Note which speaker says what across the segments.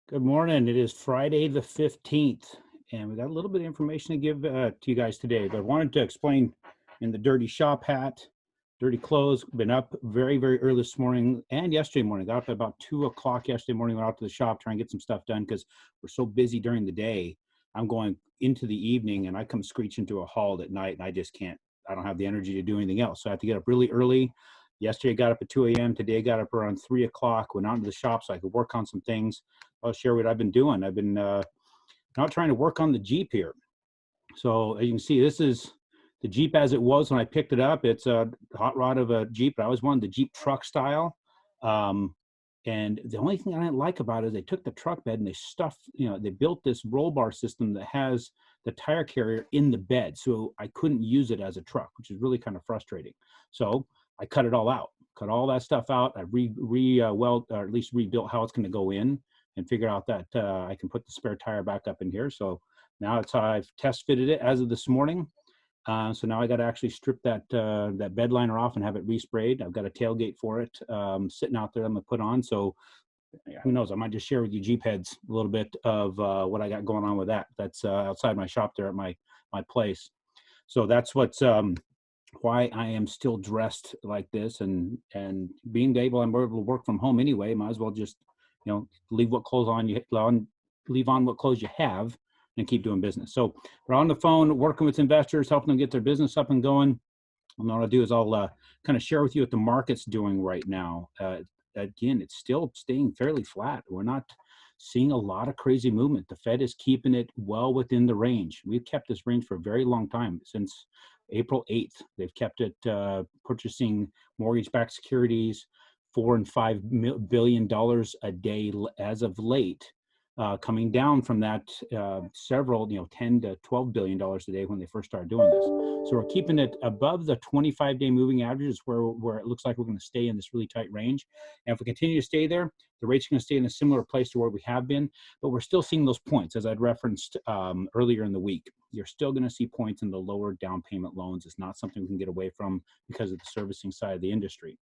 Speaker 1: Good morning. It is Friday the 15th, and we got a little bit of information to give to you guys today. But I wanted to explain in the dirty shop hat, dirty clothes. Been up very, very early this morning and yesterday morning. Got up at about 2 o'clock yesterday morning. Went out to the shop, trying to get some stuff done because we're so busy during the day. I'm going into the evening, and I come screeching to a halt at night, and I just can't. I don't have the energy to do anything else. So I have to get up really early. Yesterday, I got up at 2 a.m. Today, I got up around 3 o'clock. Went out to the shop so I could work on some things. I'll share what I've been doing. I've been not trying to work on the Jeep here. So as you can see, this is the Jeep as it was when I picked it up. It's a hot rod of a Jeep, but I always wanted the Jeep truck style. Um, and the only thing I didn't like about it is they took the truck bed and they stuffed, they built this roll bar system that has the tire carrier in the bed. So I couldn't use it as a truck, which is really kind of frustrating. So I cut it all out, cut all that stuff out. I weld, or at least rebuilt how it's going to go in and figured out that I can put the spare tire back up in here. So now it's how I've test fitted it as of this morning. So now I got to actually strip that bed liner off and have it resprayed. I've got a tailgate for it sitting out there I'm gonna put on. So who knows? I might just share with you Jeep heads a little bit of what I got going on with that. That's outside my shop there at my place. So that's what's why I am still dressed like this, and being able I'm able to work from home anyway. Might as well just leave what clothes on you leave on what clothes you have and keep doing business. So we're on the phone working with investors, helping them get their business up and going. And what I'll do is I'll kind of share with you what the market's doing right now. Again, it's still staying fairly flat. We're not seeing a lot of crazy movement. The Fed is keeping it well within the range. We've kept this range for a very long time, since April 8th. They've kept it purchasing mortgage-backed securities, $4 and $5 billion a day as of late. Coming down from that several, $10 to $12 billion a day when they first started doing this. So we're keeping it above the 25-day moving averages, where it looks like we're going to stay in this really tight range. And if we continue to stay there, the rate's going to stay in a similar place to where we have been. But we're still seeing those points, as I'd referenced earlier in the week. You're still going to see points in the lower down payment loans. It's not something we can get away from because of the servicing side of the industry.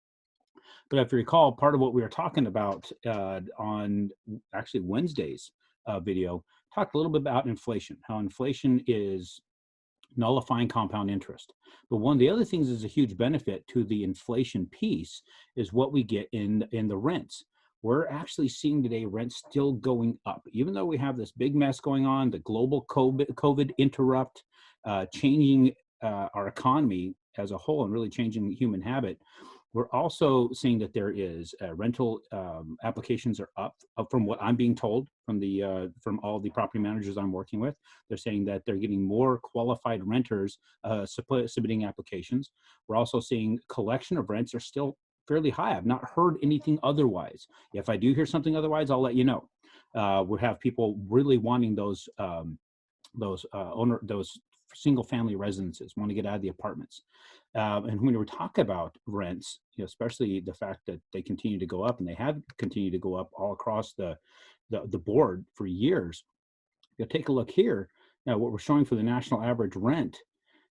Speaker 1: But if you recall, part of what we were talking about on actually Wednesday's video, talked a little bit about inflation, how inflation is nullifying compound interest. But one of the other things is a huge benefit to the inflation piece is what we get in the rents. We're actually seeing today rents still going up, even though we have this big mess going on, the global COVID interrupt, changing our economy as a whole and really changing human habit. We're also seeing that there is rental applications are up from what I'm being told from all the property managers I'm working with. They're saying that they're getting more qualified renters submitting applications. We're also seeing collection of rents are still fairly high. I've not heard anything otherwise. If I do hear something otherwise, I'll let you know. We have people really wanting those single family residences, want to get out of the apartments. And when we talk about rents, especially the fact that they continue to go up, and they have continued to go up all across the board for years. You'll take a look here. Now, what we're showing for the national average rent,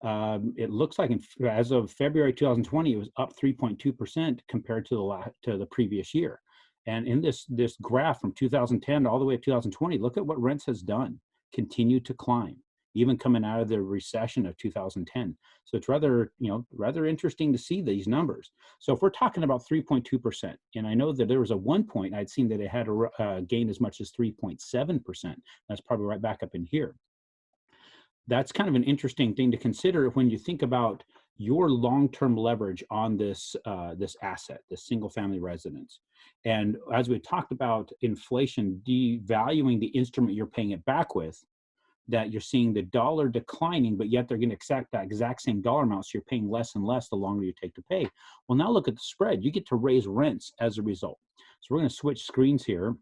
Speaker 1: it looks like as of February 2020, it was up 3.2% compared to the previous year. And in this graph from 2010 all the way to 2020, look at what rents has done. Continued to climb, even coming out of the recession of 2010. So it's rather interesting to see these numbers. So if we're talking about 3.2%, and I know that there was a one point I'd seen that it had a gain as much as 3.7%. That's probably right back up in here. That's kind of an interesting thing to consider when you think about your long-term leverage on this asset, this single-family residence. And as we talked about inflation devaluing the instrument you're paying it back with, that you're seeing the dollar declining, but yet they're going to accept that exact same dollar amount, so you're paying less and less the longer you take to pay. Well, now look at the spread. You get to raise rents as a result. So we're going to switch screens here,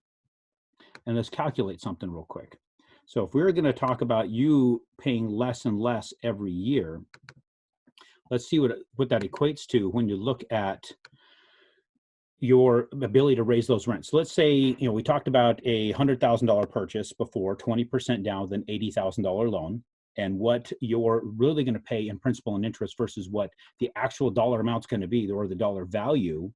Speaker 1: and let's calculate something real quick. So if we're going to talk about you paying less and less every year, let's see what that equates to when you look at your ability to raise those rents. So let's say, we talked about a $100,000 purchase before, 20% down with an $80,000 loan, and what you're really going to pay in principal and interest versus what the actual dollar amount's going to be, or the dollar value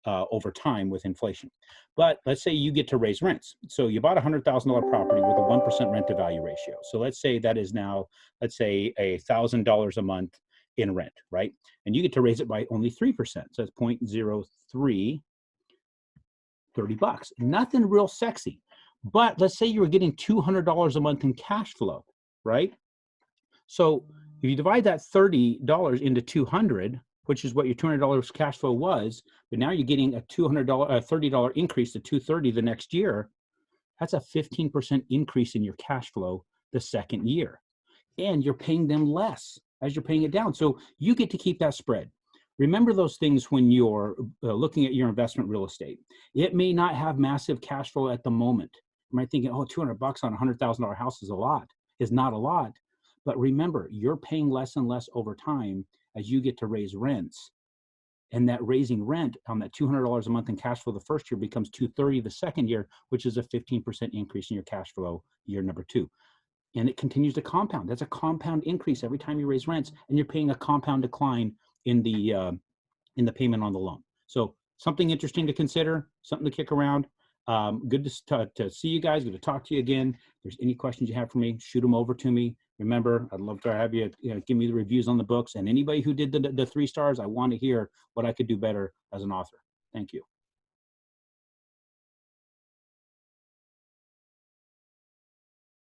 Speaker 1: over time with inflation. But let's say you get to raise rents. So you bought a $100,000 property with a 1% rent to value ratio. So let's say that is now, let's say $1,000 a month in rent, right? And you get to raise it by only 3%. So it's 0.03, 30 bucks. Nothing real sexy. But let's say you were getting $200 a month in cash flow, right? So if you divide that $30 into 200, which is what your $200 cash flow was, but now you're getting a $30 increase to 230 the next year, that's a 15% increase in your cash flow the second year. And you're paying them less as you're paying it down. So you get to keep that spread. Remember those things when you're looking at your investment real estate. It may not have massive cash flow at the moment. You might think, oh, 200 bucks on a $100,000 house is not a lot. But remember, you're paying less and less over time as you get to raise rents. And that raising rent on that $200 a month in cash flow the first year becomes $230 the second year, which is a 15% increase in your cash flow year number 2. And it continues to compound. That's a compound increase every time you raise rents, and you're paying a compound decline in the payment on the loan. So something interesting to consider, something to kick around. Good to see you guys. Good to talk to you again. If there's any questions you have for me, shoot them over to me. Remember, I'd love to have you, give me the reviews on the books. And anybody who did the 3 stars, I want to hear what I could do better as an author. Thank you.